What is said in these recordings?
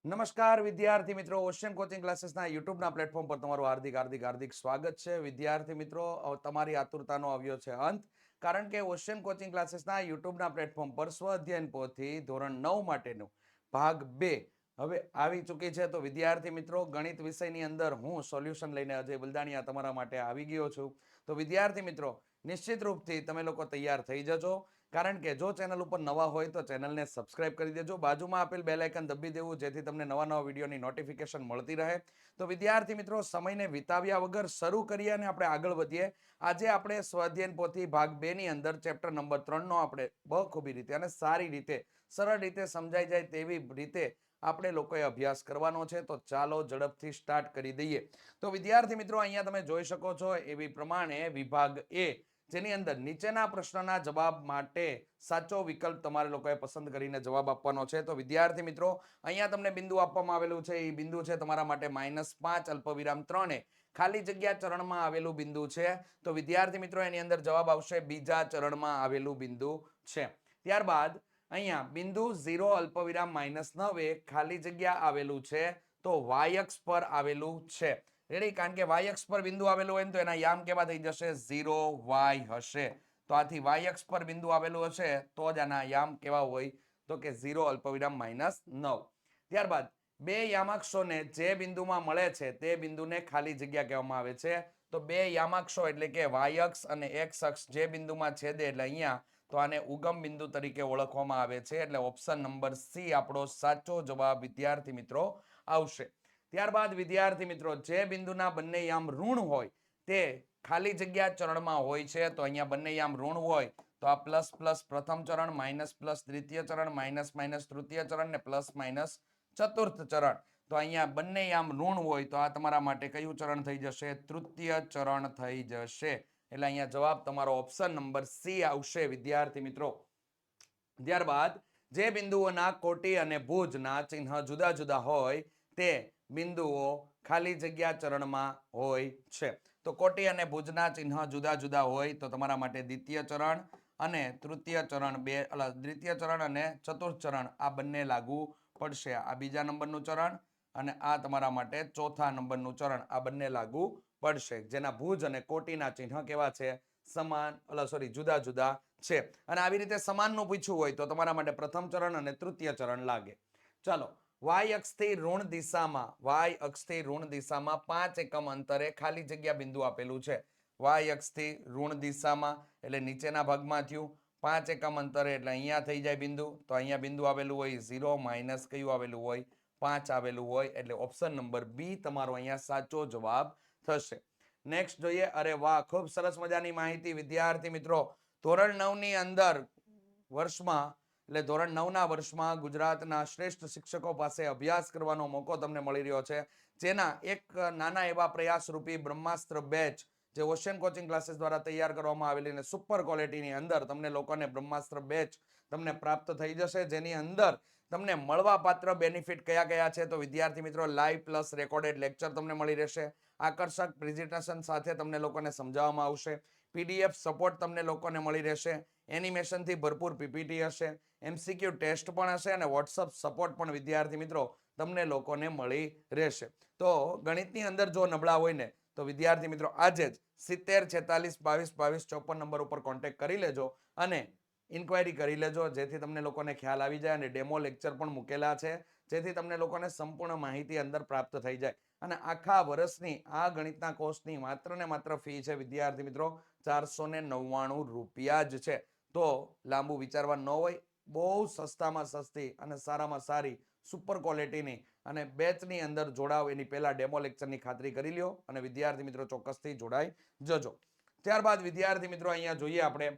નમસ્કાર વિદ્યાર્થી મિત્રો, ઓશિયન કોચિંગ ક્લાસીસના યુટ્યુબના પ્લેટફોર્મ પર તમારું હાર્દિક સ્વાગત છે. વિદ્યાર્થી મિત્રો, તમારી આતુરતાનો આવ્યો છે અંત, કારણ કે ઓશિયન કોચિંગ ક્લાસીસના યુટ્યુબના પ્લેટફોર્મ પર સ્વ અધ્યયન પોથી ધોરણ 9 માટેનું ભાગ 2 હવે આવી ચૂકી છે. તો વિદ્યાર્થી મિત્રો, ગણિત વિષયની અંદર હું સોલ્યુશન લઈને અજય બલદાણિયા તમારા માટે આવી ગયો છું. તો વિદ્યાર્થી મિત્રો, નિશ્ચિત રૂપથી તમે લોકો તૈયાર થઈ જજો, કારણ કે જો ચેનલ ઉપર નવા હોય તો ચેનલને સબસ્ક્રાઇબ કરી દેજો, બાજુમાં આપેલ બેલ આઇકન દબી દેવું જેથી તમને નવા વિડીયોની નોટિફિકેશન મળતી રહે. તો વિદ્યાર્થી મિત્રો, સમયને વિતાવ્યા વગર શરૂ કરીએ અને આપણે આગળ વધીએ. આજે આપણે સ્વાધ્યાયન પોથી ભાગ 2 ની અંદર ચેપ્ટર નંબર 3 નો આપણે બખૂબી રીતે અને સારી રીતે સરળ રીતે સમજાઈ જાય તેવી રીતે આપણે લોકોએ અભ્યાસ કરવાનો છે. તો ચાલો ઝડપથી સ્ટાર્ટ કરી દઈએ. તો વિદ્યાર્થી મિત્રો, અહીંયા તમે જોઈ શકો છો એવી પ્રમાણે વિભાગ એ, જેની અંદર નીચેના પ્રશ્નના જવાબ માટે સાચો વિકલ્પ તમારે લોકોએ પસંદ કરીને જવાબ આપવાનો છે. તો વિદ્યાર્થી મિત્રો, અહીંયા તમને બિંદુ આપવામાં આવેલું છે. એ બિંદુ છે તમારા માટે -5 અલ્પવિરામ 3 ખાલી જગ્યા ચરણમાં આવેલું બિંદુ છે. તો વિદ્યાર્થી મિત્રો, એની અંદર જવાબ આવશે બીજા ચરણમાં આવેલું બિંદુ છે. ત્યારબાદ અહીંયા બિંદુ 0 અલ્પવિરામ -9 ખાલી જગ્યા આવેલું છે. તો y અક્ષ પર આવેલું છે. રેડી? કારણ કે y અક્ષ પર બિંદુ આવેલું હોય ને તો એના યામ કેવા થઈ જશે? 0y હશે. તો આથી y અક્ષ પર બિંદુ આવેલું હશે તો જ આના યામ કેવા હોય? તો કે 0 અલ્પવિરામ -9. ત્યારબાદ બે યામાક્ષોને જે બિંદુમાં મળે છે તે બિંદુને ખાલી જગ્યા કહેવામાં આવે છે. તો બે યામાક્ષો એટલે કે y અક્ષ અને x અક્ષ જે બિંદુમાં છેદે એટલે અહીંયા, તો આને ઉગમ બિંદુ તરીકે ઓળખવામાં આવે છે. એટલે ઓપ્શન નંબર સી આપણો સાચો જવાબ વિદ્યાર્થી મિત્રો આવશે. ત્યારબાદ વિદ્યાર્થી મિત્રો, જે બિંદુના બંને યામ ઋણ હોય તે ખાલી જગ્યા ચરણમાં હોય છે. તો અહીંયા બંને યામ ઋણ હોય તો આ પ્લસ પ્લસ પ્રથમ ચરણ, માઇનસ પ્લસ દ્વિતીય ચરણ, માઇનસ માઇનસ તૃતીય ચરણ ને પ્લસ માઇનસ ચતુર્થ ચરણ. તો અહીંયા બંને યામ ઋણ હોય તો આ તમારા માટે કયું ચરણ થઈ જશે? તૃતીય ચરણ થઈ જશે. એટલે અહીંયા જવાબ તમારો ઓપ્શન નંબર સી આવશે વિદ્યાર્થી મિત્રો. ત્યારબાદ જે બિંદુઓના કોટી અને ભુજના ચિહ્ન જુદા જુદા હોય તે બિંદુઓ ખાલી જગ્યા ચરણમાં હોય છે. તો કોટી અને ભુજના ચિહ્ન જુદા જુદા હોય તો તમારા માટે દ્વિતીય ચરણ અને તૃતીય ચરણ દ્વિતીય ચરણ અને ચતુર્થ ચરણ આ બંને લાગુ પડશે. આ બીજા નંબરનું ચરણ અને આ તમારા માટે ચોથા નંબરનું ચરણ આ બંને લાગુ પડશે. જેના ભુજ અને કોટીના ચિહ્ન કેવા છે? જુદા જુદા છે. અને આવી રીતે સમાનનું પૂછ્યું હોય તો તમારા માટે પ્રથમ ચરણ અને તૃતીય ચરણ લાગે. ચાલો, y અક્ષથી ઋણ દિશામાં 5 એકમ અંતરે ખાલી જગ્યા બિંદુ આપેલું છે. y અક્ષથી ઋણ દિશામાં એટલે નીચેના ભાગમાં થયું. 5 એકમ અંતરે એટલે અહીંયા થઈ જાય બિંદુ. તો અહીંયા બિંદુ આવેલું હોય 0 માઇનસ કયું આવેલું હોય? 5 આવેલું હોય. એટલે ઓપ્શન નંબર બી તમારો અહીંયા સાચો જવાબ થશે. નેક્સ્ટ જોઈએ. અરે વાહ, ખૂબ સરસ મજાની માહિતી વિદ્યાર્થી મિત્રો. ધોરણ 9 ની અંદર વર્ષમાં એટલે ધોરણ 9 ના વર્ષમાં ગુજરાતના શ્રેષ્ઠ શિક્ષકો પાસે અભ્યાસ કરવાનો મોકો તમને મળી રહ્યો છે. જેના એક નાના એવા પ્રયાસ રૂપી બ્રહ્માસ્ત્ર બેચ જે ઓશિયન કોચિંગ ક્લાસીસ દ્વારા તૈયાર કરવામાં આવેલી અને સુપર ક્વોલિટીની અંદર તમને લોકોને બ્રહ્માસ્ત્ર બેચ તમને પ્રાપ્ત થઈ જશે. જેની અંદર તમને મળવાપાત્ર બેનિફિટ કયા કયા છે? તો વિદ્યાર્થી મિત્રો, લાઈવ પ્લસ રેકોર્ડેડ લેક્ચર તમને મળી રહેશે. આકર્ષક પ્રેઝન્ટેશન સાથે તમને લોકોને સમજાવવામાં આવશે. પીડીએફ સપોર્ટ તમને લોકોને મળી રહેશે. એનિમેશનથી ભરપૂર પીપીટી હશે. એમસીક્યુ ટેસ્ટ પણ હશે અને વોટ્સઅપ સપોર્ટ પણ વિદ્યાર્થી મિત્રો તમને લોકોને મળી રહેશે. તો ગણિતની અંદર જો નબળા હોય ને તો વિદ્યાર્થી મિત્રો આજે જ 70 46 22 22 54 નંબર ઉપર કોન્ટેક્ટ કરી લેજો અને ઇન્ક્વાયરી કરી લેજો, જેથી તમને લોકોને ખ્યાલ આવી જાય. અને ડેમો લેક્ચર પણ મૂકેલા છે જેથી તમને લોકોને સંપૂર્ણ માહિતી અંદર પ્રાપ્ત થઈ જાય. અને આખા વર્ષની આ ગણિતના કોર્સની માત્ર ને માત્ર ફી છે વિદ્યાર્થી મિત્રો 499 રૂપિયા જ છે. તો લાંબુ વિચારવા ન હોય, બહુ સસ્તામાં સસ્તી અને સારામાં સારી સુપર ક્વોલિટીની અને બેચની અંદર જોડાવ એની પહેલા ડેમો લેક્ચરની ખાતરી કરી લ્યો અને વિદ્યાર્થી મિત્રો ચોક્કસથી જોડાઈ જજો. ત્યારબાદ વિદ્યાર્થી મિત્રો અહીંયા જોઈએ આપણે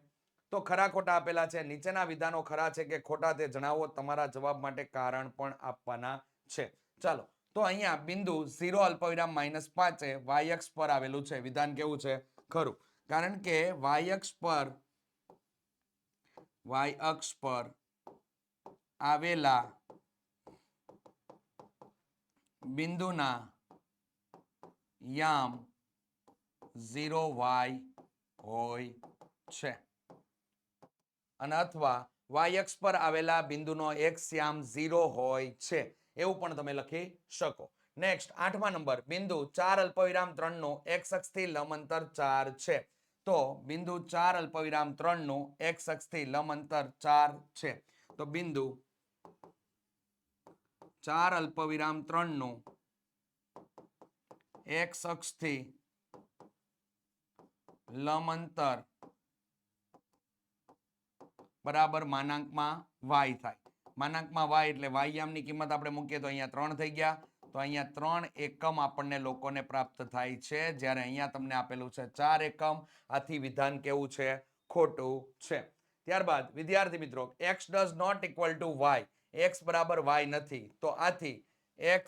તો ખરા ખોટા આપેલા છે. નીચેના વિધાનો ખરા છે કે ખોટા તે જણાવો. તમારા જવાબ માટે કારણ પણ આપવાના છે. ચાલો, તો અહીંયા બિંદુ 0 અલ્પવિરામ -5 y અક્ષ પર આવેલું છે. વિધાન કેવું છે? ખરું. કારણ કે y અક્ષ પર આવેલા બિંદુના યામ 0y હોય છે અને અથવા y અક્ષ પર આવેલા બિંદુનો x યામ 0 હોય છે. એવું પણ તમે લખી શકો. નેક્સ્ટ 8મા નંબર બિંદુ 4 અલ્પવિરામ 3 નું x અક્ષથી લંબ અંતર 4 છે. તો બિંદુ 4 અલ્પવિરામ 3 નું x અક્ષથી લંબ અંતર 4 છે. તો બિંદુ 4 અલ્પવિરામ 3 નું x અક્ષથી લંબ અંતર બરાબર માનાંકમાં y થાય. માનાંકમાં y એટલે y યામની કિંમત આપણે મૂકીએ તો અહીંયા 3 થઈ ગયા. તો અહીંયા 3 એકમ આપણને લોકોને પ્રાપ્ત થાય છે, જ્યારે અહીંયા તમને આપેલું છે 4 એકમ. આથી વિધાન કેવું છે? ખોટું છે. ત્યારબાદ વિદ્યાર્થી મિત્રો, x does not equal to y, x બરાબર y નથી. તો આથી x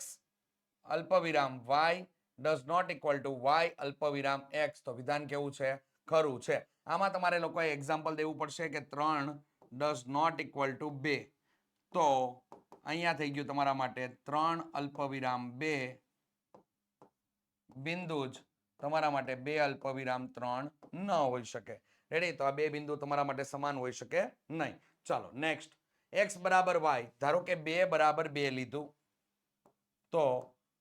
અલ્પવિરામ y does not equal to y અલ્પવિરામ x. તો વિધાન કેવું છે? ખરું છે. આમાં તમારે લોકોએ એક્ઝામ્પલ દેવું પડશે કે 3 ડઝ નોટ ઇક્વલ ટુ 2. તો અહીંયા થઈ ગયું તમારા માટે 3 અલ્પવિરામ 2 બિંદુ જ તમારા માટે 2 અલ્પવિરામ 3 ન હોઈ શકે. રેડી? તો આ બે બિંદુ તમારા માટે સમાન હોઈ શકે નહીં. ચાલો નેક્સ્ટ, x બરાબર y. ધારો કે 2 બરાબર 2 લીધું, તો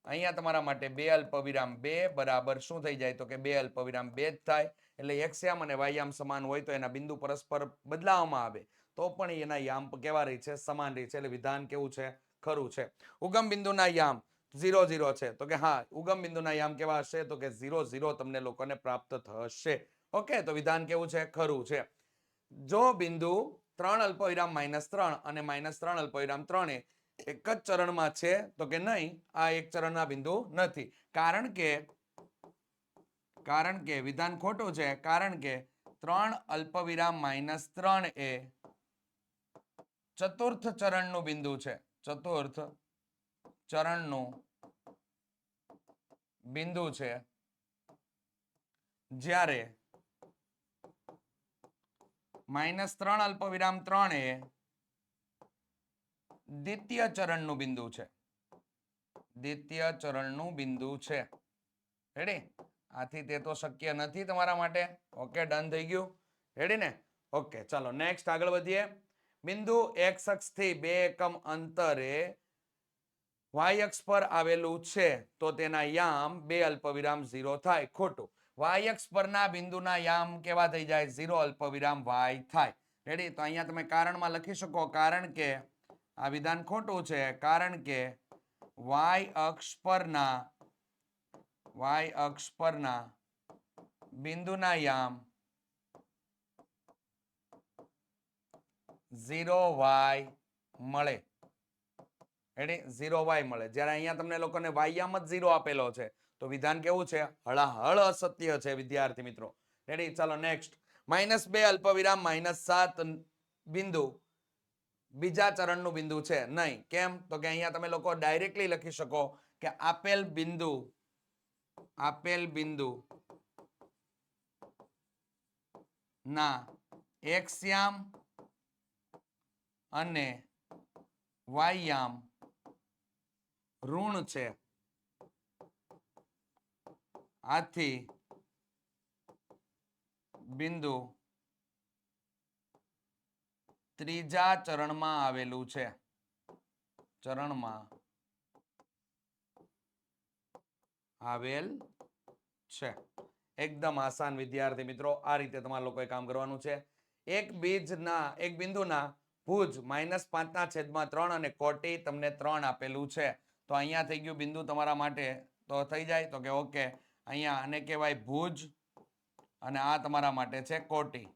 અહીંયા તમારા માટે 2 અલ્પવિરામ 2 બરાબર શું થઈ જાય? તો કે 2 અલ્પવિરામ 2 જ થાય. એટલે x યામ અને y યામ સમાન હોય તો એના બિંદુ પરસ્પર બદલાવવામાં આવે તો પણ એના યામ કેવા રહે છે? સમાન રહે છે. એટલે વિધાન કેવું છે? ખરું છે. ઉગમ બિંદુના યામ 0 0 છે. તો કે હા, ઉગમ બિંદુના યામ કેવા હશે? તો કે 0 0 તમને લોકોને પ્રાપ્ત થશે. ઓકે, તો વિધાન કેવું છે? ખરું છે. જો બિંદુ 3 અલ્પવિરામ -3 અને -3 અલ્પવિરામ 3 એક જ ચરણમાં છે, તો કે નહીં, આ એક ચરણના બિંદુ નથી. કારણ કે વિધાન ખોટું છે. કારણ કે 3 અલ્પવિરામ -3 એ ચતુર્થ ચરણનું બિંદુ છે. ચતુર્થ ચરણનું બિંદુ છે, જ્યારે -3 અલ્પવિરામ 3 એ દ્વિતીય ચરણનું બિંદુ છે. દ્વિતીય ચરણનું બિંદુ છે. રેડી? આથી તે તો શક્ય નથી તમારા માટે. ઓકે, ડન થઈ ગયું. રેડી ને? ઓકે, ચાલો નેક્સ્ટ આગળ વધીએ. બિંદુ x અક્ષથી 2 એકમ અંતરે y અક્ષ પર આવેલું છે, તો તેના યામ 2 અલ્પવિરામ 0 થાય. ખોટું. y અક્ષ પરના બિંદુના યામ કેવા થઈ જાય? 0 અલ્પવિરામ y થાય. રેડી? તો અહીંયા તમે કારણમાં લખી શકો, કારણ કે આ વિધાન ખોટું છે. કારણ કે y અક્ષ પરના બિંદુના યામ 0y મળે. રેડી? 0y મળે. જ્યારે અહીંયા તમને લોકોને y યામ જ 0 આપેલો છે, તો વિધાન કેવું છે? હળાહળ અસત્ય છે વિદ્યાર્થી મિત્રો. રેડી? ચાલો નેક્સ્ટ. -2 અલ્પવિરામ -7 બિંદુ બીજા ચરણનું બિંદુ છે નહીં. કેમ? તો કે અહીંયા તમે લોકો ડાયરેક્ટલી લખી શકો કે આપેલ બિંદુ ના x યામ અને y યામ ઋણ છે. આથી બિંદુ ત્રીજા ચરણમાં આવેલું છે. એકદમ આસાન વિદ્યાર્થી મિત્રો. આ રીતે તમારે લોકોએ કામ કરવાનું છે. એક બિંદુના ભુજ -5/3 અને કોટી તમને 3 આપેલું છે. તો અહીંયા થઈ ગયું બિંદુ તમારા માટે. તો થઈ જાય તો કે ઓકે, અહીંયા આને કહેવાય ભુજ અને આ તમારા માટે છે કોટી.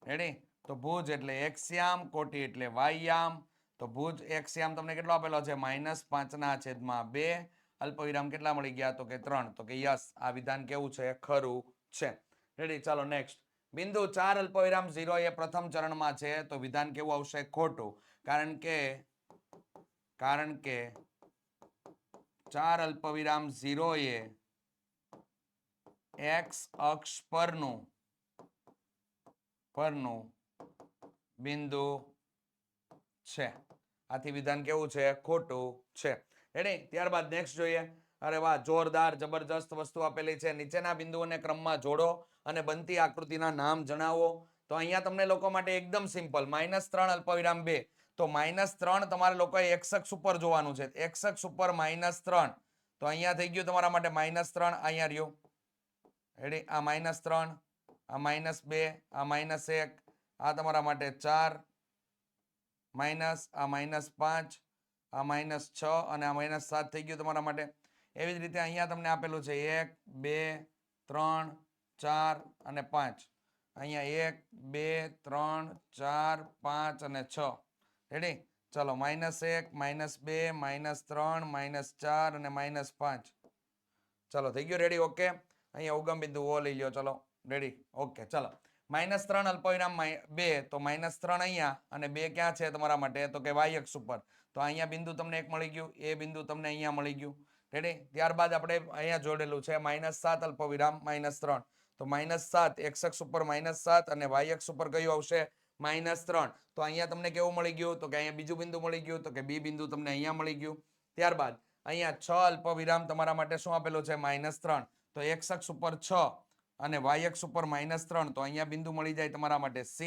રેડી? તો ભુજ એટલે x યામ, કોટી એટલે y યામ. તો ભુજ x યામ તમને કેટલો આપેલો છે? -5/2. અલ્પવિરામ કેટલા મળી ગયા? તો કે 3. તો કે યસ, આ વિધાન કેવું છે? ખરું છે. રેડી? ચાલો નેક્સ્ટ. બિંદુ 4 અલ્પવિરામ 0 એ પ્રથમ ચરણમાં છે, તો વિધાન કેવું આવશે? ખોટું. કારણ કે 4 અલ્પવિરામ 0 એ x અક્ષ પરનું બિંદુ છે. આથી વિધાન કેવું છે? ખોટું છે. રેડી? ત્યારબાદ નેક્સ્ટ જોઈએ. અરે વાહ, જોરદાર જબરજસ્ત વસ્તુ આપેલી છે. નીચેના બિંદુઓને ક્રમમાં જોડો અને બનતી આકૃતિના નામ જણાવો. તો અહીંયા તમને લોકો માટે એકદમ સિમ્પલ. -3 અલ્પવિરામ 2. તો -3 તમારે લોકોએ x અક્ષ ઉપર જોવાનું છે. x અક્ષ ઉપર -3 તો અહીંયા થઈ ગયું તમારા માટે -3 અહીંયા રહ્યું. રેડી? આ -3 આ -2 આ -1 આ તમારા માટે 4 માઇનસ આ -5 આ -6 અને આ -7 થઈ ગયું તમારા માટે. એવી જ રીતે અહીંયા તમને આપેલું છે 1 2 3 4 અને 5. અહીંયા 1 2 3 4 5 અને 6. રેડી? ચલો -1 -2 -3 -4 અને -5. ચલો થઈ ગયું રેડી? ઓકે. અહીંયા ઉગમ બિંદુ ઓ લઈ લો. ચલો રેડી? ઓકે. ચલો -3 અલ્પવિરામ 2 તો -3 અહીંયા અને 2 ક્યાં છે તમારા માટે? તો કે y અક્ષ ઉપર. તો અહીંયા બિંદુ તમને એક મળી ગયું, એ બિંદુ તમને અહીંયા મળી ગયું. રેડી? ત્યારબાદ આપણે અહીંયા જોડેલું છે -7 અલ્પવિરામ -3 તો -7 x અક્ષ ઉપર -7 અને y અક્ષ ઉપર કયું આવશે? -3. તો અહીંયા તમને કેવું મળી ગયું? તો કે અહીંયા બીજું બિંદુ મળી ગયું, તો કે બી બિંદુ તમને અહીંયા મળી ગયું. ત્યારબાદ અહીંયા 6 અલ્પવિરામ તમારા માટે શું આપેલું છે? -3 તો x અક્ષ ઉપર 6 અને y અક્ષ ઉપર -3 તો અહીંયા બિંદુ મળી જાય તમારા માટે C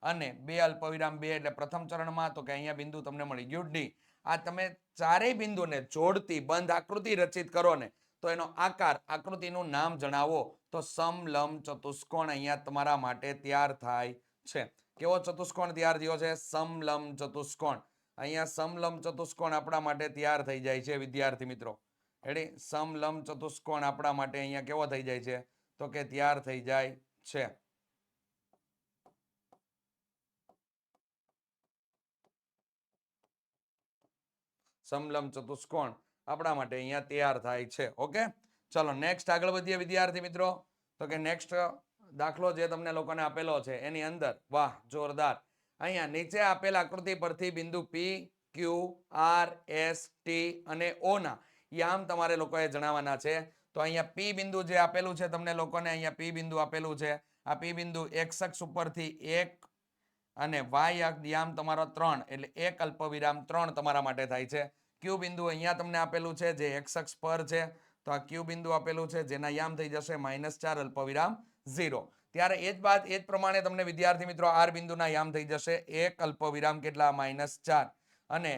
અને 2 અલ્પવિરામ 2 એટલે પ્રથમ ચરણમાં તો કે અહીંયા બિંદુ તમને મળી ગયું D. આ તમે ચારેય બિંદુને જોડતી બંધ આકૃતિ રચિત કરો ને તો એનો આકાર, આકૃતિનું નામ જણાવો તો સમલંબ ચતુષ્કોણ અહીંયા તમારા માટે તૈયાર થાય છે. કેવો ચતુષ્કોણ તૈયાર થયો છે? સમલંબ ચતુષ્કોણ. અહીંયા સમલંબ ચતુષ્કોણ આપણા માટે તૈયાર થઈ જાય છે વિદ્યાર્થી મિત્રો. રેડી? સમલંબ ચતુષ્કોણ આપણા માટે અહીંયા કેવો થઈ જાય છે? તો કે તૈયાર થઈ જાય છે. સમલંબ ચતુષ્કોણ આપણા માટે અહીંયા તૈયાર થાય છે. ઓકે. ચલો નેક્સ્ટ આગળ વધીએ વિદ્યાર્થી મિત્રો. તો કે નેક્સ્ટ દાખલો જે તમને લોકોને આપેલો છે એની અંદર વાહ જોરદાર. અહીંયા નીચે આપેલ આકૃતિ પરથી બિંદુ P, Q, R, S, T અને O ના યામ તમારે લોકોએ જણાવવાના છે. તો અહીંયા P બિંદુ જે આપેલું છે તમને લોકોને, અહીંયા P બિંદુ આપેલું છે. આ P બિંદુ x અક્ષ ઉપરથી 1 અને y યામ તમારો 3 એટલે 1 અલ્પવિરામ 3 તમારા માટે થાય છે. Q બિંદુ અહીંયા તમને આપેલું છે જે x અક્ષ પર છે. તો આ Q બિંદુ આપેલું છે જેના યામ થઈ જશે -4 અલ્પવિરામ 0. ત્યારે એ જ પ્રમાણે તમને વિદ્યાર્થી મિત્રો R બિંદુના યામ થઈ જશે 1 અલ્પવિરામ કેટલા? -4 અને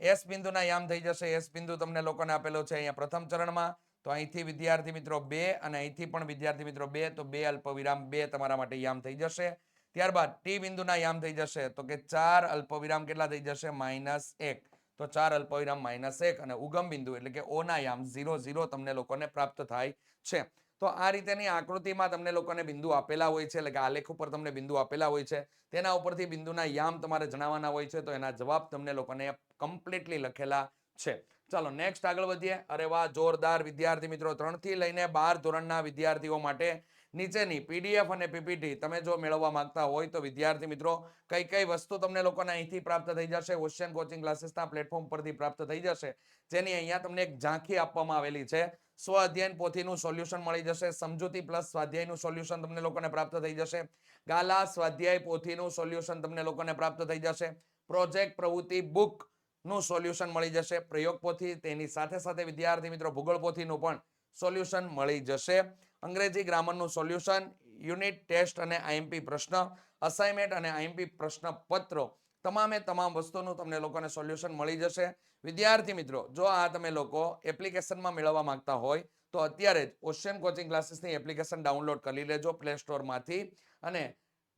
S બિંદુના યામ થઈ જશે. S બિંદુ તમને લોકોને આપેલો છે અહીંયા પ્રથમ ચરણમાં. તો અહીંથી વિદ્યાર્થી મિત્રો 2 અને અહીંથી પણ વિદ્યાર્થી મિત્રો 2 તો 2 અલ્પવિરામ 2 તમારા માટે યામ થઈ જશે. ત્યારબાદ T બિંદુના યામ થઈ જશે તો કે 4 અલ્પવિરામ કેટલા થઈ જશે? -1 તો 4 અલ્પવિરામ -1 અને ઉગમ બિંદુ એટલે કે O ના યામ 0 0 તમને લોકોને પ્રાપ્ત થાય છે. તો આ રીતેની આકૃતિમાં તમને લોકોને બિંદુ આપેલા હોય છે, એટલે કે આલેખ ઉપર તમને બિંદુ આપેલા હોય છે. તેના ઉપરથી બિંદુના યામ તમારે જણાવવાના હોય છે. તો એના જવાબ તમને લોકોને કમ્પ્લીટલી લખેલા છે. ચાલો નેક્સ્ટ આગળ વધીએ. અરે વાહ જોરદાર વિદ્યાર્થી મિત્રો. 3 થી લઈને 12 ધોરણના વિદ્યાર્થીઓ માટે નીચેની પીડીએફ અને પીપીટી તમે જો મેળવવા માંગતા હોય તો વિદ્યાર્થી મિત્રો કઈ કઈ વસ્તુ તમને લોકોને અહીંથી પ્રાપ્ત થઈ જશે? ઓશિયન કોચિંગ ક્લાસીસના પ્લેટફોર્મ પરથી પ્રાપ્ત થઈ જશે. જેની અહીંયા તમને એક ઝાંખી આપવામાં આવેલી છે. સ્વ અધ્યયન પોથીનું સોલ્યુશન મળી જશે. સમજૂતી પ્લસ સ્વાધ્યાયનું સોલ્યુશન તમને લોકોને પ્રાપ્ત થઈ જશે. ગાલા સ્વાધ્યાય પોથીનું સોલ્યુશન તમને લોકોને પ્રાપ્ત થઈ જશે. પ્રોજેક્ટ પ્રવૃત્તિ બુક નું સોલ્યુશન મળી જશે. પ્રયોગ પોથી તેની સાથે સાથે વિદ્યાર્થી મિત્રો ભૂગોળ પોથીનું પણ સોલ્યુશન મળી જશે. અંગ્રેજી ગ્રામરનું સોલ્યુશન, યુનિટ ટેસ્ટ અને આઈએમપી પ્રશ્ન, અસાઇનમેન્ટ અને આઈએમપી પ્રશ્ન પત્રો તમામે તમામ વસ્તુનું તમને લોકોને સોલ્યુશન મળી જશે. વિદ્યાર્થી મિત્રો જો આ તમે લોકો એપ્લિકેશનમાં મેળવવા માંગતા હોય તો અત્યારે જ ઓશિયન કોચિંગ ક્લાસીસની એપ્લિકેશન ડાઉનલોડ કરી લેજો પ્લે સ્ટોરમાંથી. અને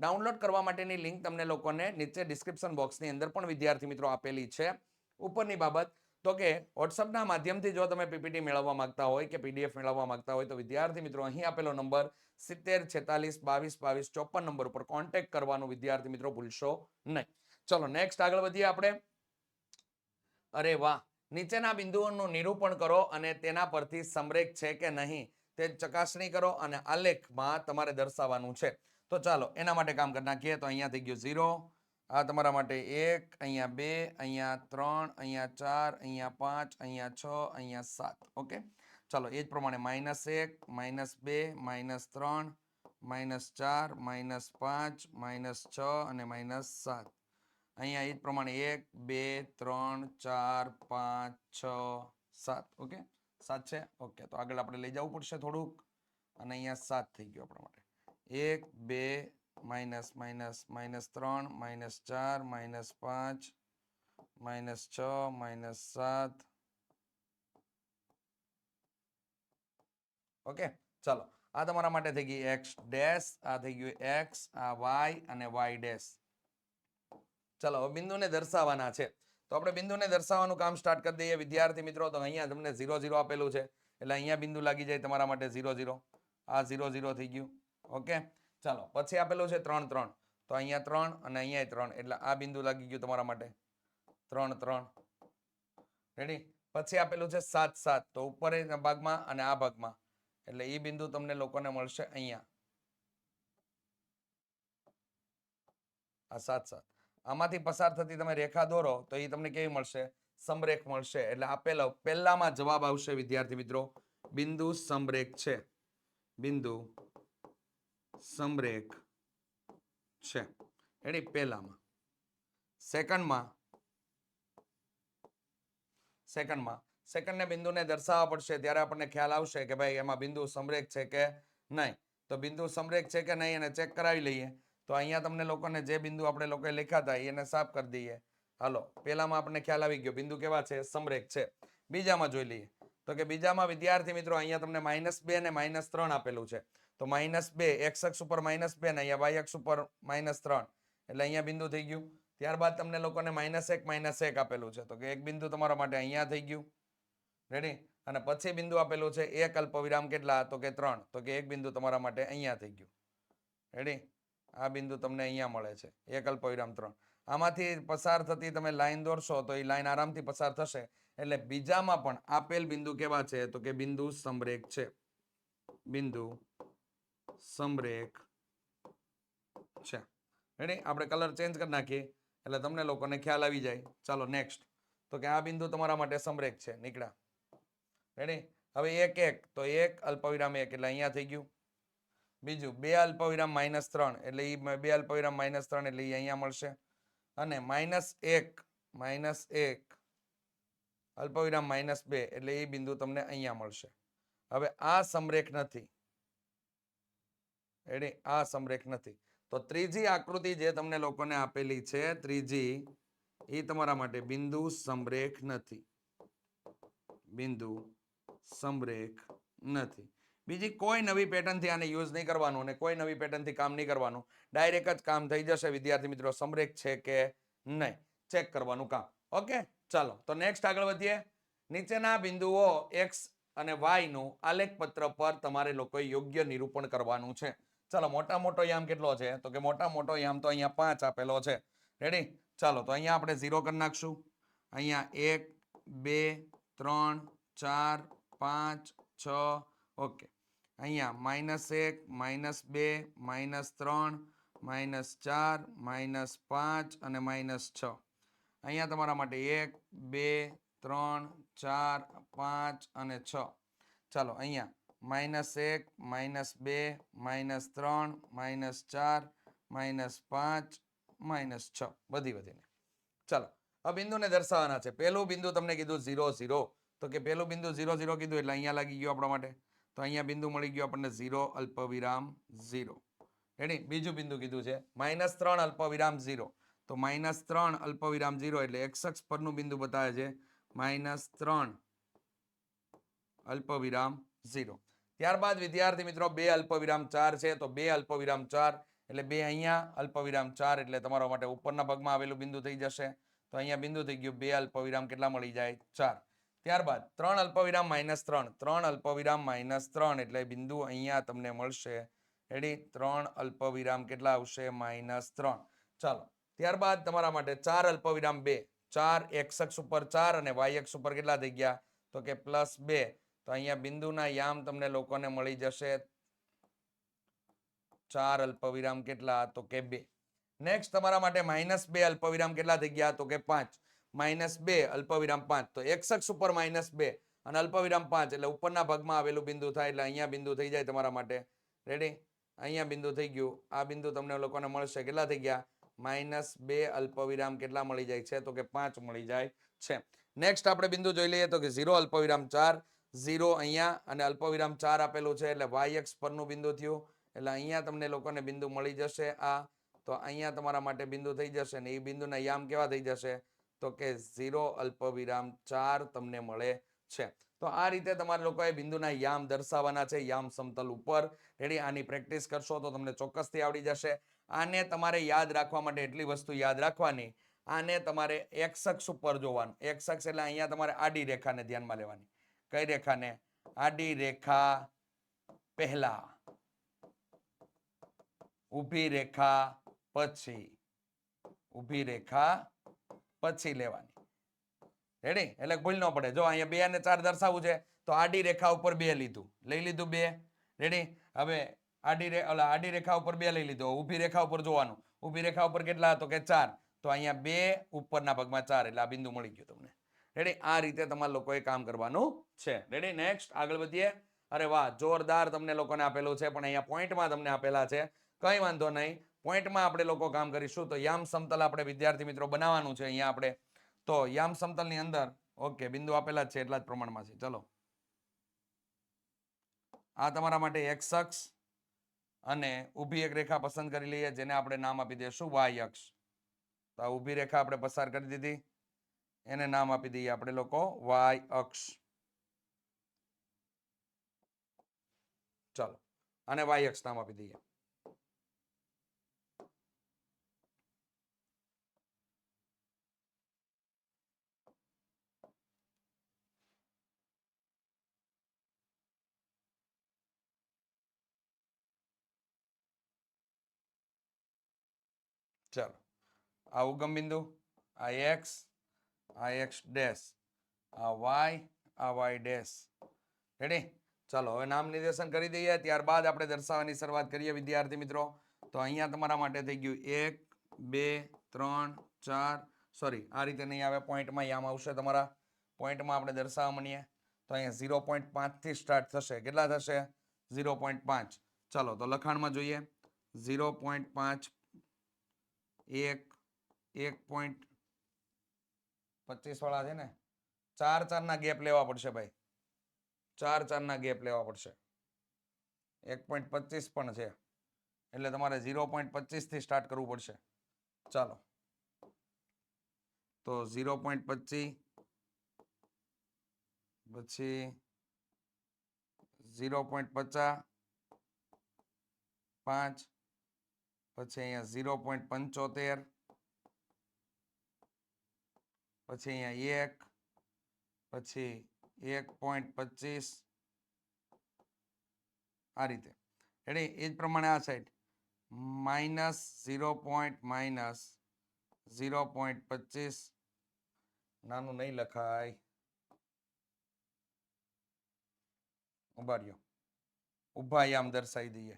ડાઉનલોડ કરવા માટેની લિંક તમને લોકોને નીચે ડિસ્ક્રિપ્શન બોક્સની અંદર પણ વિદ્યાર્થી મિત્રો આપેલી છે. ઉપરની બાબત તો કે વોટ્સઅપના માધ્યમથી જો તમે પીપીટી મેળવવા માંગતા હોય કે પીડીએફ મેળવવા માંગતા હોય તો વિદ્યાર્થી મિત્રો અહીં આપેલો નંબર 70 46 22 22 54 નંબર ઉપર કોન્ટેક્ટ કરવાનું વિદ્યાર્થી મિત્રો ભૂલશો નહીં. ચલો નેક્સ્ટ આગળ વધીએ આપણે. અરે વાહ. નીચેના બિંદુઓનું નિરૂપણ કરો અને તેના પરથી સમરેખ છે કે નહીં તે ચકાસણી કરો અને આલેખમાં તમારે દર્શાવવાનું છે. તો ચાલો એના માટે કામ કરી નાખીએ. તો અહીંયા થઈ ગયું 0, આ તમારા માટે 1, અહીંયા 2, અહીંયા 3, અહીંયા 4, અહીંયા 5, અહીંયા 6, અહીંયા 7. ઓકે. ચાલો એ જ પ્રમાણે -1, -2, -3, -4, -5, -6 અને -7. અહીંયા એ જ પ્રમાણે 1, 2, 3, 4, 5, 6, 7. ઓકે 7 છે. ઓકે તો આગળ આપણે લઈ જવું પડશે થોડુંક અને અહીંયા 7 થઈ ગયું આપણા માટે. 1, 2, -3, -4, -5, -6 -7. ઓકે, ચાલો આ તમારા માટે થઈ ગઈ x ડેશ, આ થઈ ગયું x, આ y અને y ડેશ. ચાલો હવે બિંદુને દર્શાવવાના છે, તો આપણે બિંદુને દર્શાવવાનું કામ સ્ટાર્ટ કરી દઈએ વિદ્યાર્થી મિત્રો. તો અહીંયા તમને 0 0 આપેલું છે એટલે અહીંયા બિંદુ લાગી જાય તમારા માટે 0 0. આ 0 0 થઈ ગયું. ઓકે, ચાલો પછી આપેલું છે 3 3, તો અહીંયા 3 અને અહીંયા 3 એટલે આ બિંદુ લાગી ગયું તમારા માટે 3 3. રેડી. પછી આપેલું છે 7 7, તો ઉપરના ભાગમાં અને આ ભાગમાં એટલે એ બિંદુ તમને લોકોને મળશે અહીંયા આ 7 7. આમાંથી પસાર થતી તમે રેખા દોરો તો એ તમને કેવી મળશે? સમરેખ મળશે. એટલે આપેલો પહેલામાં જવાબ આવશે વિદ્યાર્થી મિત્રો બિંદુ સમરેખ છે. બિંદુ સમરેખ છે. રેડી. પહેલામાં. સેકન્ડને બિંદુને દર્શાવવા પડશે ત્યારે આપણને ખ્યાલ આવશે કે ભાઈ એમાં બિંદુ સમરેખ છે કે નહીં. તો બિંદુ સમરેખ છે કે નહીં એને ચેક કરાવી લઈએ. તો અહીંયા તમને લોકોને જે બિંદુ આપણે લોકોએ લખ્યા હતા એને સાફ કરી દઈએ. હાલો, પહેલામાં આપણને ખ્યાલ આવી ગયો બિંદુ કેવા છે? સમરેખ છે. બીજામાં જોઈ લઈએ તો કે બીજામાં વિદ્યાર્થી મિત્રો અહીંયા તમને -2 અને -3 આપેલું છે. તો -2 x અક્ષ ઉપર -2 ને અહીંયા y અક્ષ ઉપર -3 એટલે અહીંયા બિંદુ થઈ ગયું. ત્યારબાદ તમને લોકોને -1 -1 આપેલું છે, તો કે એક બિંદુ તમારા માટે અહીંયા થઈ ગયું. રેડી. અને પછી બિંદુ આપેલું છે એક અલ્પવિરામ કેટલા? તો કે 3, તો કે એક બિંદુ તમારા માટે અહીંયા થઈ ગયું. રેડી. આ બિંદુ તમને અહીંયા મળે છે એક અલ્પવિરામ 3. આમાંથી પસાર થતી તમે લાઈન દોરશો તો એ લાઈન આરામથી પસાર થશે. એટલે બીજામાં પણ આપેલ બિંદુ કેવા છે? તો કે બિંદુ સમરેખ છે. બિંદુ સમરેખ છે. રેડી. આપણે કલર ચેન્જ કરી નાખીએ એટલે તમને લોકોને ખ્યાલ આવી જાય. ચાલો નેક્સ્ટ. તો કે આ બિંદુ તમારા માટે સમરેખ છે. નીકળ્યા. રેડી. હવે 1 1, તો 1 અલ્પવિરામ 1 એટલે અહીંયા થઈ ગયું. બીજું 2 અલ્પવિરામ -3 એટલે એ 2 અલ્પવિરામ -3 એટલે એ અહીંયા મળશે. અને -1 અલ્પવિરામ -2 એટલે એ બિંદુ તમને અહીંયા મળશે. હવે આ સમરેખ નથી. રેડી. આ સમરેખ નથી. તો ત્રીજી આકૃતિ જે તમને લોકોને આપેલી છે ત્રીજી, એ તમારા માટે બિંદુ સમરેખ નથી. બિંદુ સમરેખ નથી. બીજી કોઈ નવી પેટર્નથી આને યુઝ નહીં કરવાનું અને કોઈ નવી પેટર્નથી કામ નહીં કરવાનું. ડાયરેક્ટ જ કામ થઈ જશે વિદ્યાર્થી મિત્રો. સમરેખ છે કે નહીં ચેક કરવાનું કામ. ઓકે, ચાલો તો નેક્સ્ટ આગળ વધીએ. નીચેના બિંદુઓ x અને y નું આલેખ પત્ર પર તમારે લોકોએ યોગ્ય નિરૂપણ કરવાનું છે. ચાલો, મોટા મોટો યામ કેટલો છે? તો કે મોટા મોટો યામ તો અહીંયા 5 આપેલો છે. રેડી. ચાલો તો અહીંયા આપણે 0 કરી નાખશું. અહીંયા 1 2 3 4 5 6. ઓકે. અહીંયા -1 -2 -3 -4 -5 અને -6. અહીંયા તમારા માટે 1 2 3 4 5 અને 6. ચાલો અહીંયા -1 -2 -3 -4 -5 -6 બધી વધીને. ચાલો આ બિંદુને દર્શાવવાના છે. પહેલું બિંદુ તમને કીધું 0 0, તો કે પહેલું બિંદુ 0 0 કીધું એટલે અહીંયા લાગી ગયું આપણા માટે. તો અહીંયા બિંદુ મળી ગયું આપણને 0 અલ્પવિરામ 0. રેડી. બીજું બિંદુ કીધું છે -3 અલ્પવિરામ 0, તો -3 અલ્પવિરામ 0 એટલે x અક્ષ પરનું બિંદુ બતાવે છે -3 અલ્પવિરામ 0. ત્યારબાદ વિદ્યાર્થી મિત્રો 2 અલ્પવિરામ 4 છે, તો 2 અલ્પવિરામ 4 એટલે 2 અહીંયા અલ્પવિરામ 4 એટલે તમારા માટે ઉપરના ભાગમાં આવેલું બિંદુ થઈ જશે. તો અહીંયા બિંદુ થઈ ગયું 2 અલ્પવિરામ કેટલા મળી જાય? 4. ત્યારબાદ 3 અલ્પવિરામ -3, 3 અલ્પવિરામ -3 એટલે બિંદુ અહીંયા તમને મળશે. રેડી. 3 અલ્પવિરામ કેટલા આવશે? -3. ચાલો ત્યારબાદ તમારા માટે 4 અલ્પવિરામ 2, 4 x અક્ષ ઉપર 4 અને y અક્ષ ઉપર કેટલા થઈ ગયા? તો કે +2. તો અહીંયા બિંદુના યામ તમને લોકોને મળી જશે 4 અલ્પવિરામ કેટલા? તો કે 2. નેક્સ્ટ તમારા માટે -2 અલ્પવિરામ કેટલા થઈ ગયા? તો કે 5. -2 અલ્પવિરામ 5, તો x અક્ષ ઉપર -2 અને અલ્પવિરામ 5 એટલે ઉપરના ભાગમાં આવેલું બિંદુ થાય એટલે અહીંયા બિંદુ થઈ જાય તમારા માટે. રેડી. અહીંયા બિંદુ થઈ ગયું. આ બિંદુ તમને લોકોને મળશે કેટલા થઈ ગયા? -2 અલ્પવિરામ કેટલા મળી જાય છે? તો કે 5 મળી જાય છે. નેક્સ્ટ આપણે બિંદુ જોઈ લઈએ તો કે 0 અલ્પવિરામ 4, 0 અહીંયા અને અલ્પવિરામ 4 આપેલું છે એટલે y અક્ષ પરનું બિંદુ થયું. એટલે અહીંયા તમને લોકોને બિંદુ મળી જશે આ. તો અહીંયા તમારા માટે બિંદુ થઈ જશે ને એ બિંદુના યામ કેવા થઈ જશે? તો કે 0 અલ્પવિરામ 4 તમને મળે છે. તો આ રીતે તમારે લોકોએ બિંદુના યામ દર્શાવવાના છે યામ સમતલ ઉપર. રેડી? આની પ્રેક્ટિસ કરશો તો તમને ચોક્કસથી આવડી જશે. આને તમારે યાદ રાખવા માટે એટલી વસ્તુ યાદ રાખવાની, આને તમારે એક્સ અક્ષ ઉપર જોવાનું. એક્સ અક્ષ એટલે અહીંયા તમારે આડી રેખાને ધ્યાનમાં લેવાની. કઈ રેખાને? આડી રેખા પહેલા, ઊભી રેખા પછી, ઊભી રેખા પછી લેવાની. રેડી? એટલે ભૂલ ન પડે. જો અહીંયા 2 અને 4 દર્શાવવું છે તો આડી રેખા ઉપર 2 લીધું. લઈ લીધું 2. રેડી? હવે આડી રેખા ઉપર 2 લઈ લીધો. ઊભી રેખા ઉપર જોવાનું. ઊભી રેખા ઉપર કેટલા? તો કે 4. તો અહીંયા 2 ઉપરના ભાગમાં 4 એટલે આ બિંદુ મળી ગયું તમને. રેડી? આ રીતે તમારે લોકોએ કામ કરવાનું છે. રેડી? નેક્સ્ટ આગળ વધીએ. અરે વાહ, જોરદાર તમને લોકોને આપેલું છે, પણ અહીંયા પોઈન્ટમાં તમને આપેલા છે. કંઈ વાંધો નહીં, પોઈન્ટમાં આપણે લોકો કામ કરીશું. તો યામ સમતલ આપણે વિદ્યાર્થી મિત્રો બનાવવાનું છે અહીંયા આપણે. તો યામ સમતલની અંદર ઓકે બિંદુ આપેલા જ છે એટલા જ પ્રમાણમાં છે. ચલો, આ તમારા માટે એક્સ અક્ષ અને ઊભી એક રેખા પસંદ કરી લઈએ, જેને આપણે નામ આપી દઈશું વાય અક્ષ. તો આ ઊભી રેખા આપણે પસાર કરી દીધી, એને નામ આપી દઈએ આપણે લોકો વાય અક્ષ. ચલો, આને વાય અક્ષ નામ આપી દઈએ. ચલો, આ ઉગમ બિંદુ, આ એક્સ ડેશ, આ વાય ડેશ. રેડી? ચલો, હવે નામ નિર્દેશન કરી દઈએ. ત્યારબાદ આપણે દર્શાવવાની શરૂઆત કરીએ વિદ્યાર્થી મિત્રો. તો અહીંયા તમારા માટે થઈ ગયું 1 2 3 4. સોરી, આ રીતે નહીં આવે, પોઈન્ટમાં યામ આવશે તમારા. પોઈન્ટમાં આપણે દર્શાવવા માંડીએ તો અહીંયા 0.5 થી સ્ટાર્ટ થશે. કેટલા થશે? 0.5. ચલો, તો લખાણમાં જોઈએ. 0.5, 1.25 વાળા છે ને, 4 ના ગેપ લેવા પડશે ભાઈ. 4 ના ગેપ લેવા પડશે. 1.25 પણ છે એટલે તમારે 0.25 થી સ્ટાર્ટ કરવું પડશે. ચાલો, તો 0.25 પછી 0.50 5 પછી અહીંયા 0.75 પછી અહીંયા 1 પછી 1.25 આ રીતે. રેડી? એ જ પ્રમાણે આ સાઈડ -0.25 નાનું નહીં લખાય. ઉભા રહ્યો, ઉભા યામ દર્શાવી દઈએ.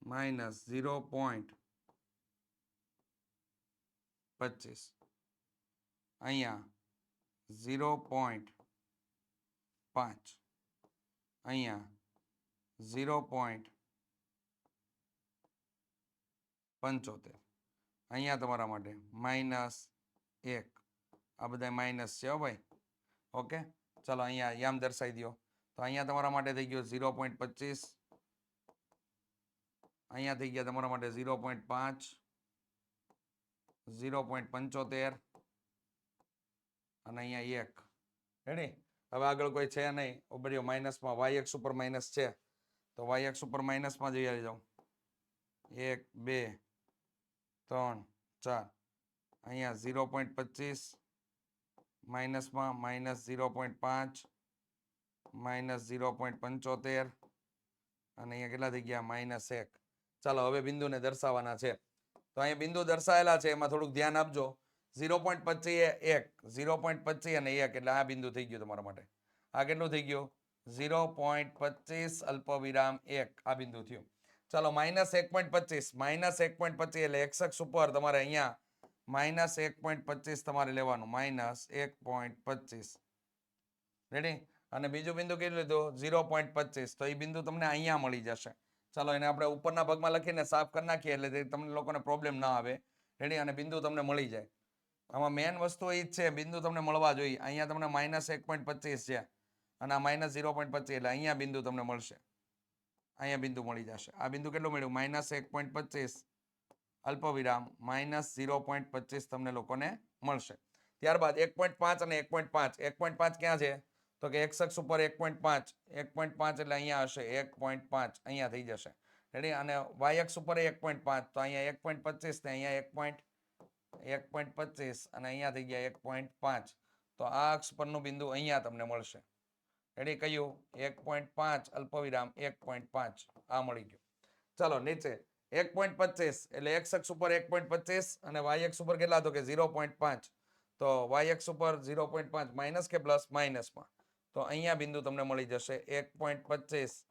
-0.25 અહીંયા 0.5 અહીંયા 0.75 અહીંયા તમારા માટે -1. આ બધા માઇનસ છે હો ભાઈ. ઓકે, ચલો અહીંયા યામ દર્શાવી દો. તો અહીંયા તમારા માટે થઈ ગયો 0.25, અહીંયા થઈ ગયા તમારા માટે 0.5, 0.75 અને અહીંયા 1. રેડી? હવે આગળ કોઈ છે નહીં. ઉભર્યો માઇનસમાં વાય એક્સ ઉપર માઇનસ છે તો વાય એક્સ ઉપર માઇનસમાં જઈ આવી જાઉં. 1 2 3 4 અહીંયા 0.25 માઇનસમાં -0.5 -0.75 અને અહીંયા કેટલા થઈ ગયા? -1. ચાલો, હવે બિંદુને દર્શાવવાના છે. તો અહીંયા બિંદુ દર્શાવેલા છે, એમાં થોડુંક ધ્યાન આપજો. 0.25 એ 1, 0.25 અને 1 એટલે આ બિંદુ થઈ ગયું તમારા માટે. આ કેટલું થઈ ગયું? 0.25 અલ્પવિરામ 1 આ બિંદુ થયું. ચાલો, -1.25 એટલે એક્સ અક્ષ ઉપર તમારે અહીંયા -1.25 તમારે લેવાનું. -1.25. રેડી? અને બીજું બિંદુ કેટલું લીધું? 0.25. તો એ બિંદુ તમને અહીંયા મળી જશે. ચાલો, એને આપણે ઉપરના ભાગમાં લખીને સાફ કરી નાખીએ એટલે તમને લોકોને પ્રોબ્લેમ ના આવે. રેડી? અને બિંદુ તમને મળી જાય. આમાં મેન વસ્તુ એ જ છે, બિંદુ તમને મળવા જોઈએ. અહીંયા તમને -1.25 છે અને આ -0.25 એટલે અહીંયા બિંદુ તમને મળશે. અહીંયા બિંદુ મળી જશે. આ બિંદુ કેટલું મળ્યું? -1.25 અલ્પવિરામ -0.25 તમને લોકોને મળશે. ત્યારબાદ 1.5 અને 1.5. 1.5 ક્યાં છે? તો કે x અક્ષ ઉપર 1.5. 1.5 એટલે અહીંયા હશે 1.5 અહીંયા થઈ જશે. રેડી? અને y અક્ષ ઉપર 1.5 તો અહીંયા 1.25 ને અહીંયા 1.25 અને અહીંયા થઈ ગયા 1.5. તો આ અક્ષ પરનું બિંદુ અહીંયા તમને મળશે. રેડી? કયું? 1.5 અલ્પવિરામ 1.5 આ મળી ગયું. ચાલો નીચે 1.25 એટલે x અક્ષ ઉપર 1.25 અને y અક્ષ ઉપર કેટલા? તો કે 0.5. તો y અક્ષ ઉપર 0.5 માઇનસ કે પ્લસ? માઇનસમાં. તો અહીંયા બિંદુ તમને મળી જશે 1.25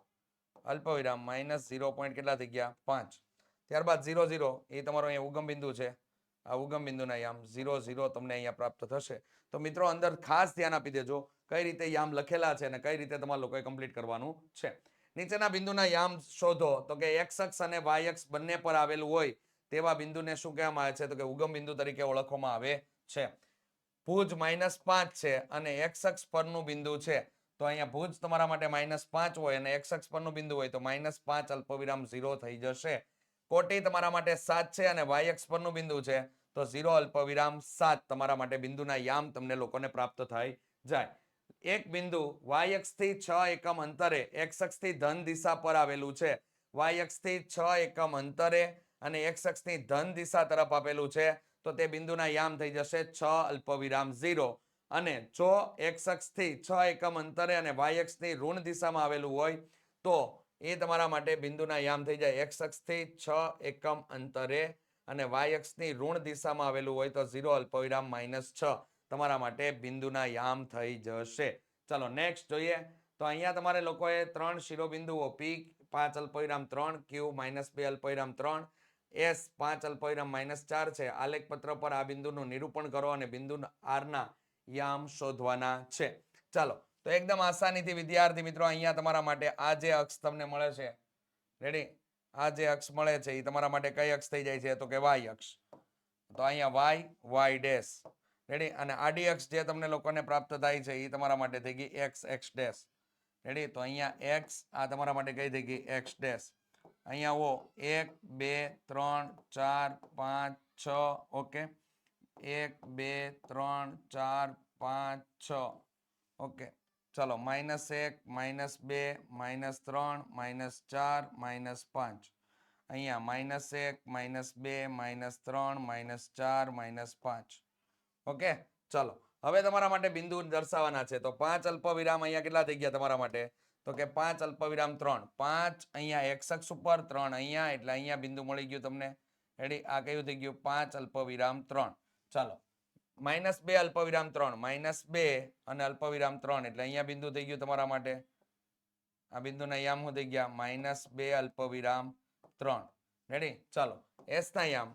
અલ્પવિરામ માઇનસ 0. કેટલા થઈ ગયા? 5. ત્યારબાદ 0 0 એ તમારો અહીંયા ઉગમ બિંદુ છે. આ ઉગમ બિંદુના યામ 0 0 તમને અહીંયા પ્રાપ્ત થશે. તો મિત્રો અંદર ખાસ ધ્યાન આપી દેજો કઈ રીતે યામ લખેલા છે અને કઈ રીતે તમારે લોકોએ કમ્પ્લીટ કરવાનું છે. નીચેના બિંદુના યામ શોધો. તો કે x અક્ષ અને y અક્ષ બંને પર આવેલું હોય તેવા બિંદુને શું કહેવામાં આવે છે? તો કે ઉગમ બિંદુ તરીકે ઓળખવામાં આવે છે. ભુજ -5 છે અને x અક્ષ પરનું બિંદુ છે. તો અહીંયા ભુજ તમારા માટે -5 હોય અને x અક્ષ પરનું બિંદુ હોય તો -5 અલ્પવિરામ 0 થઈ જશે. કોટી તમારા માટે 7 છે અને y અક્ષ પરનું બિંદુ છે તો 0 અલ્પવિરામ 7 તમારા માટે બિંદુના યામ તમને લોકોને પ્રાપ્ત થઈ જાય. એક બિંદુ y અક્ષથી 6 એકમ અંતરે x અક્ષથી ધન દિશા પર આવેલું છે. y અક્ષથી 6 એકમ અંતરે અને x અક્ષની ધન દિશા તરફ આપેલું છે તો તે બિંદુના યામ થઈ જશે 6 અલ્પવિરામ 0. અને જો x અક્ષથી 6 એકમ અંતરે અને y અક્ષની ઋણ દિશામાં આવેલું હોય તો એ તમારા માટે બિંદુના યામ થઈ જાય x અક્ષથી 6 એકમ અંતરે અને y અક્ષની ઋણ દિશામાં આવેલું હોય તો 0 અલ્પવિરામ -6 તમારા માટે બિંદુના યામ થઈ જશે. ચાલો નેક્સ્ટ જોઈએ. તો અહીંયા તમારે લોકોએ 3 શિરોબિંદુઓ p 5 અલ્પવિરામ 3, q -2 અલ્પવિરામ 3, s 5 અલ્પવિરામ -4 છે. આલેખ પત્ર પર આ બિંદુનું નિરૂપણ કરો અને બિંદુ r ના યામ શોધવાના છે. ચાલો તો એકદમ આસાનીથી વિદ્યાર્થી મિત્રો અહીંયા તમારા માટે આ જે અક્ષ તમને મળે છે, રેડી, આ જે અક્ષ મળે છે એ તમારા માટે કઈ અક્ષ થઈ જાય છે? તો કે y અક્ષ. તો અહીંયા y ડેશ, રેડી. અને આડી અક્ષ જે તમને લોકોને પ્રાપ્ત થાય છે એ તમારા માટે થઈ ગઈ x ડેશ, રેડી. તો અહીંયા x આ તમારા માટે કઈ થઈ ગઈ? x dash. અહીંયા ઓ 1 2 3 4 5 6. ઓકે, 1 2 3 4 5 6. ઓકે, ચલો -1 -2 -3 -4 -5. અહીંયા -1 -2 -3 -4 -5. ઓકે, ચલો હવે તમારા માટે બિંદુ દર્શાવવાના છે. તો 5 અલ્પવિરામ અહીંયા કેટલા થઈ ગયા તમારા માટે? તો કે 5 અલ્પવિરામ 3. 5 અહીંયા x અક્ષ ઉપર, 3 અહીંયા, એટલે અહીંયા બિંદુ મળી ગયું તમને. રેડી? આ કયું થઈ ગયું? 5 અલ્પવિરામ 3. ચાલો -2 અલ્પવિરામ 3, -2 અને અલ્પવિરામ 3 એટલે અહીંયા બિંદુ થઈ ગયું તમારા માટે. આ બિંદુના યામ શું થઈ ગયા? -2 અલ્પવિરામ 3. રેડી? ચાલો s ના યામ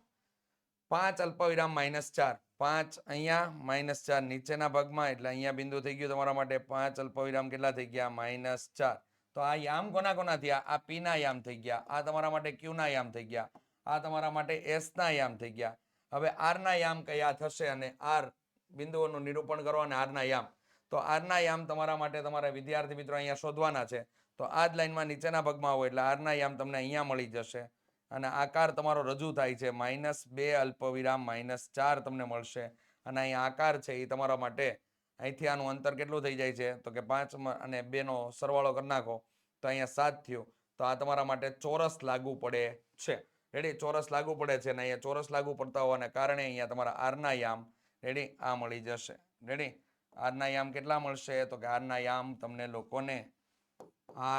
5 અલ્પવિરામ -4. 5 અહીંયા -4 નીચેના ભાગમાં એટલે અહીંયા બિંદુ થઈ ગયું તમારા માટે 5 અલ્પવિરામ કેટલા થઈ ગયા? -4. તો આ યામ કોના કોના થયા? આ p ના યામ થઈ ગયા, આ તમારા માટે q ના યામ થઈ ગયા, આ તમારા માટે s ના યામ થઈ ગયા. હવે r ના યામ કયા થશે અને r બિંદુઓનું નિરૂપણ કરો અને r ના યામ. તો r ના યામ તમારા માટે તમારા વિદ્યાર્થી મિત્રો અહીંયા શોધવાના છે. તો આ જ લાઈનમાં નીચેના ભાગમાં આવો એટલે r ના યામ તમને અહીંયા મળી જશે અને આકાર તમારો રજૂ થાય છે. -2 અલ્પવિરામ -4 તમને મળશે અને અહીંયા આકાર છે એ તમારા માટે અહીંથી આનું અંતર કેટલું થઈ જાય છે? તો કે 5 અને 2 નો સરવાળો કરી નાખો તો અહીંયા 7 થયું. તો આ તમારા માટે ચોરસ લાગુ પડે છે. રેડી? ચોરસ લાગુ પડે છે અને અહીંયા ચોરસ લાગુ પડતા હોવાને કારણે અહીંયા તમારા r ના યામ, રેડી, આ મળી જશે. રેડી? r ના યામ કેટલા મળશે? તો કે r ના યામ તમને લોકોને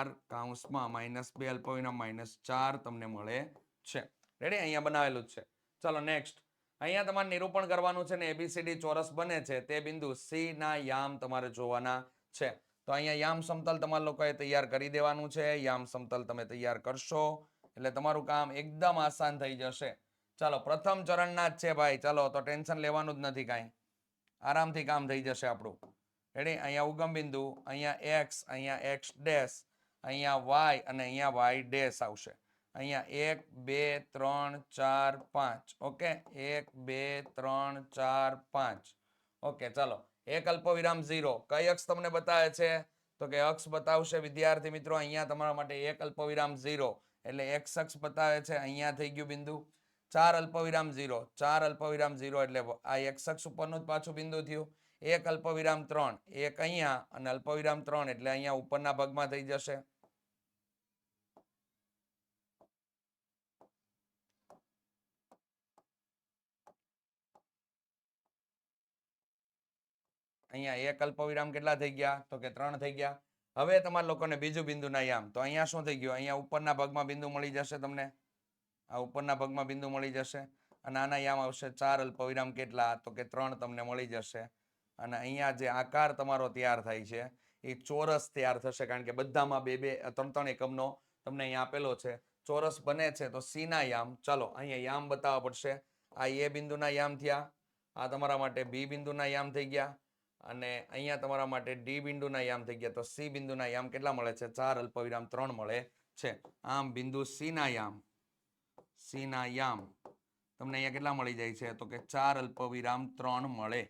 r કૌંસમાં -2 અલ્પવિરામ -4 તમને મળે છે. રેડી? અહીંયા બનાવેલું જ છે. ચાલો નેક્સ્ટ. અહીંયા તમારે નિરૂપણ કરવાનું છે ને ABCD ચોરસ બને છે તે બિંદુ C ના યામ તમારે જોવાના છે. તો અહીંયા યામ સમતલ તમારા લોકોએ તૈયાર કરી દેવાનું છે. યામ સમતલ તમે તૈયાર કરશો એટલે તમારું કામ એકદમ આસાન થઈ જશે. ચાલો પ્રથમ ચરણના જ છે ભાઈ. ચાલો તો ટેન્શન લેવાનું જ નથી કાંઈ, આરામથી કામ થઈ જશે આપણું. રેડી? અહીંયા ઉગમ બિંદુ, અહીંયા x, અહીંયા x ડેશ, અહીંયા y અને અહીંયા y ડેશ આવશે. અહીંયા 1 2 3 4 5. ઓકે, 1 2 3 4 5. ઓકે, ચાલો એક અલ્પવિરામ 0. કઈ અક્ષ તમને બતાવે છે? તો કે અક્ષ બતાવશે વિદ્યાર્થી મિત્રો અહીંયા તમારા માટે એક અલ્પવિરામ 0 એટલે x અક્ષ બતાવે છે. અહીંયા થઈ ગયું બિંદુ. 4 અલ્પવિરામ 0, 4 અલ્પવિરામ 0 એટલે આ x અક્ષ ઉપરનું જ પાછું બિંદુ થયું. 1 અલ્પવિરામ 3, 1 અહીંયા અને અલ્પવિરામ 3 એટલે અહીંયા ઉપરના ભાગમાં થઈ જશે. અહીંયા 1 અલ્પવિરામ કેટલા થઈ ગયા? તો કે 3 થઈ ગયા. હવે તમારા લોકોને બીજું બિંદુના યામ. તો અહીંયા શું થઈ ગયું? અહીંયા ઉપરના ભાગમાં બિંદુ મળી જશે તમને. આ ઉપરના ભાગમાં બિંદુ મળી જશે અને આના યામ આવશે 4 અલ્પવિરામ કેટલા? તો કે 3 તમને મળી જશે. અને અહીંયા જે આકાર તમારો તૈયાર થાય છે એ ચોરસ તૈયાર થશે, કારણ કે બધામાં 2-2, 3-3 એકમનો તમને અહીંયા આપેલો છે. ચોરસ બને છે તો સી ના યામ, ચલો અહીંયા યામ બતાવવા પડશે. આ એ બિંદુના યામ થયા, આ તમારા માટે બી બિંદુના યામ થઈ ગયા અને અહીંયા તમારા માટે ડી બિંદુના યામ થઈ ગયા. તો સી બિંદુના યામ કેટલા મળે છે? 4 અલ્પવિરામ 3 મળે છે. આમ બિંદુ સી ના યામ તમને અહીંયા કેટલા મળી જાય છે? તો કે 4 અલ્પવિરામ 3 મળે.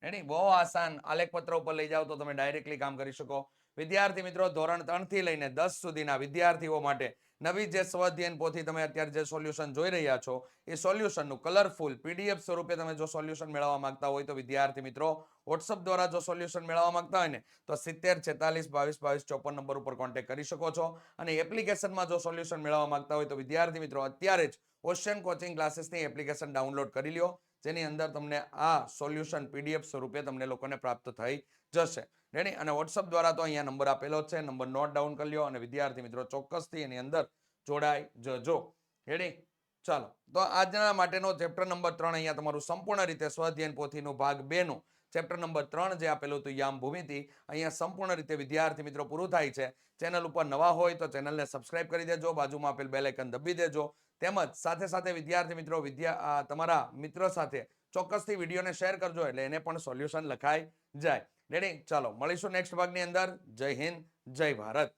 રેડી? બહુ આસાન. આલેખપત્ર ઉપર લઈ જાઓ તો તમે ડાયરેક્ટલી કામ કરી શકો. વિદ્યાર્થી મિત્રો, ધોરણ 3 થી લઈને 10 સુધીના વિદ્યાર્થીઓ માટે નવી જે સ્વાધ્યાયન પોથી તમે અત્યારે જે સોલ્યુશન જોઈ રહ્યા છો એ સોલ્યુશનનું કલરફુલ પીડીએફ સ્વરૂપે તમે જો સોલ્યુશન મેળવવા માંગતા હોય તો વિદ્યાર્થી મિત્રો વોટ્સઅપ દ્વારા જો સોલ્યુશન મેળવવા માંગતા હોય ને તો 70 46 22 22 54 નંબર ઉપર કોન્ટેક્ટ કરી શકો છો. અને એપ્લિકેશનમાં જો સોલ્યુશન મેળવવા માંગતા હોય તો વિદ્યાર્થી મિત્રો અત્યારે જ ઓશિયન કોચિંગ ક્લાસીસની એપ્લિકેશન ડાઉનલોડ કરી લ્યો, જેની અંદર તમને આ સોલ્યુશન પીડીએફ સ્વરૂપે તમને લોકોને પ્રાપ્ત થઈ જશે. રેડી? અને વોટ્સઅપ દ્વારા તો અહીંયા નંબર આપેલો છે, નંબર નોટ ડાઉન કરી લ્યો અને વિદ્યાર્થી મિત્રો ચોક્કસથી એની અંદર જોડાઈ જજો. રેડી? ચાલો, તો આજના માટેનો ચેપ્ટર નંબર 3 અહીંયા તમારું સંપૂર્ણ રીતે સ્વાધ્યાયન પોથીનું ભાગ 2 નું ચેપ્ટર નંબર 3 જે આપેલું હતું યામ ભૂમિતિ, અહીંયા સંપૂર્ણ રીતે વિદ્યાર્થી મિત્રો પૂરું થાય છે. ચેનલ ઉપર નવા હોય તો ચેનલને સબસ્ક્રાઇબ કરી દેજો, બાજુમાં આપેલ બેલ આઇકન દબી દેજો. તેમજ સાથે સાથે વિદ્યાર્થી મિત્રો તમારા મિત્રો સાથે ચોક્કસથી વિડીયોને શેર કરજો એટલે એને પણ સોલ્યુશન લખાઈ જાય. રેડી? ચાલો મળીશું નેક્સ્ટ ભાગની અંદર. જય હિન્દ, જય ભારત.